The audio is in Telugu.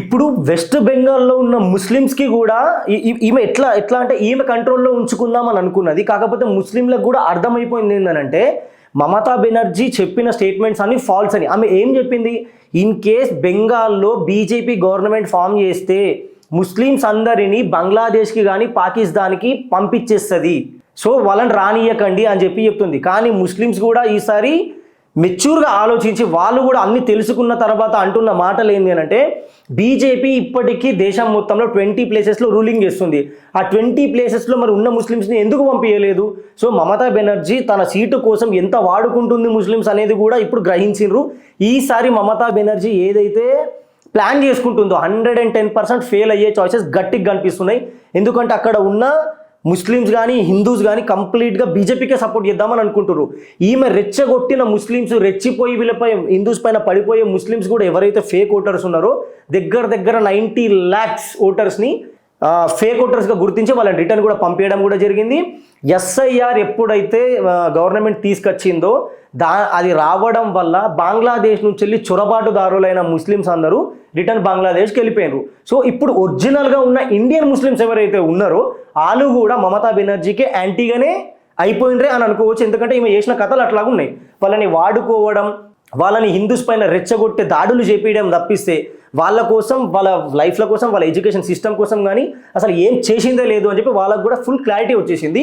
ఇప్పుడు వెస్ట్ బెంగాల్లో ఉన్న ముస్లిమ్స్కి కూడా ఈమె ఎట్లా ఎట్లా అంటే ఈమె కంట్రోల్లో ఉంచుకుందామని అనుకున్నది. కాకపోతే ముస్లింలకు కూడా అర్థమైపోయింది ఏంటంటే మమతా బెనర్జీ చెప్పిన స్టేట్మెంట్స్ అన్ని ఫాల్స్ అని. ఆమె ఏం చెప్పింది, ఇన్ కేస్ బెంగాల్లో బీజేపీ గవర్నమెంట్ ఫామ్ చేస్తే ముస్లిమ్స్ అందరినీ బంగ్లాదేశ్కి కానీ పాకిస్తాన్కి పంపించేస్తుంది, సో వాళ్ళని రానియకండి అని చెప్తుంది. కానీ ముస్లిమ్స్ కూడా ఈసారి మెచ్యూర్గా ఆలోచించి వాళ్ళు కూడా అన్ని తెలుసుకున్న తర్వాత అంటున్న మాటలు ఏంటి అంటే బీజేపీ ఇప్పటికీ దేశం మొత్తంలో 20 ప్లేసెస్లో రూలింగ్ చేస్తుంది. ఆ 20 ప్లేసెస్లో మరి ఉన్న ముస్లిమ్స్ని ఎందుకు పంపించలేదు? సో మమతా బెనర్జీ తన సీటు కోసం ఎంత వాడుకుంటుంది ముస్లిమ్స్ అనేది కూడా ఇప్పుడు గ్రహించిండ్రు. ఈసారి మమతా బెనర్జీ ఏదైతే ప్లాన్ చేసుకుంటుందో 110% ఫెయిల్ అయ్యే చాయిసెస్ గట్టిగా కనిపిస్తున్నాయి. ఎందుకంటే అక్కడ ఉన్న ముస్లిమ్స్ కానీ హిందూస్ కానీ కంప్లీట్గా బీజేపీకే సపోర్ట్ చేద్దామని అనుకుంటున్నారు. ఈమె రెచ్చగొట్టిన ముస్లిమ్స్ రెచ్చిపోయి వీళ్ళపై హిందూస్ పైన పడిపోయే ముస్లిమ్స్ కూడా ఎవరైతే ఫేక్ ఓటర్స్ ఉన్నారో దగ్గర 90 lakhs ఓటర్స్ని ఫేక్ ఓటర్స్గా గుర్తించి వాళ్ళని రిటర్న్ కూడా పంపించడం కూడా జరిగింది. ఎస్ఐఆర్ ఎప్పుడైతే గవర్నమెంట్ తీసుకొచ్చిందో అది రావడం వల్ల బంగ్లాదేశ్ నుంచి వెళ్ళి చొరబాటుదారులైన ముస్లిమ్స్ అందరూ రిటర్న్ బంగ్లాదేశ్కి వెళ్ళిపోయారు. సో ఇప్పుడు ఒరిజినల్గా ఉన్న ఇండియన్ ముస్లిమ్స్ ఎవరైతే ఉన్నారో వాళ్ళు కూడా మమతా బెనర్జీకి యాంటీగానే అయిపోయిండ్రే అని అనుకోవచ్చు. ఎందుకంటే ఈమె చేసిన కథలు అట్లాగా ఉన్నాయి. వాళ్ళని వాడుకోవడం, వాళ్ళని హిందూస్ పైన రెచ్చగొట్టే దాడులు చేపించడం తప్పిస్తే వాళ్ళ కోసం, వాళ్ళ లైఫ్ల కోసం, వాళ్ళ ఎడ్యుకేషన్ సిస్టమ్ కోసం కానీ అసలు ఏం చేసిందే లేదు అని చెప్పి వాళ్ళకు కూడా ఫుల్ క్లారిటీ వచ్చేసింది.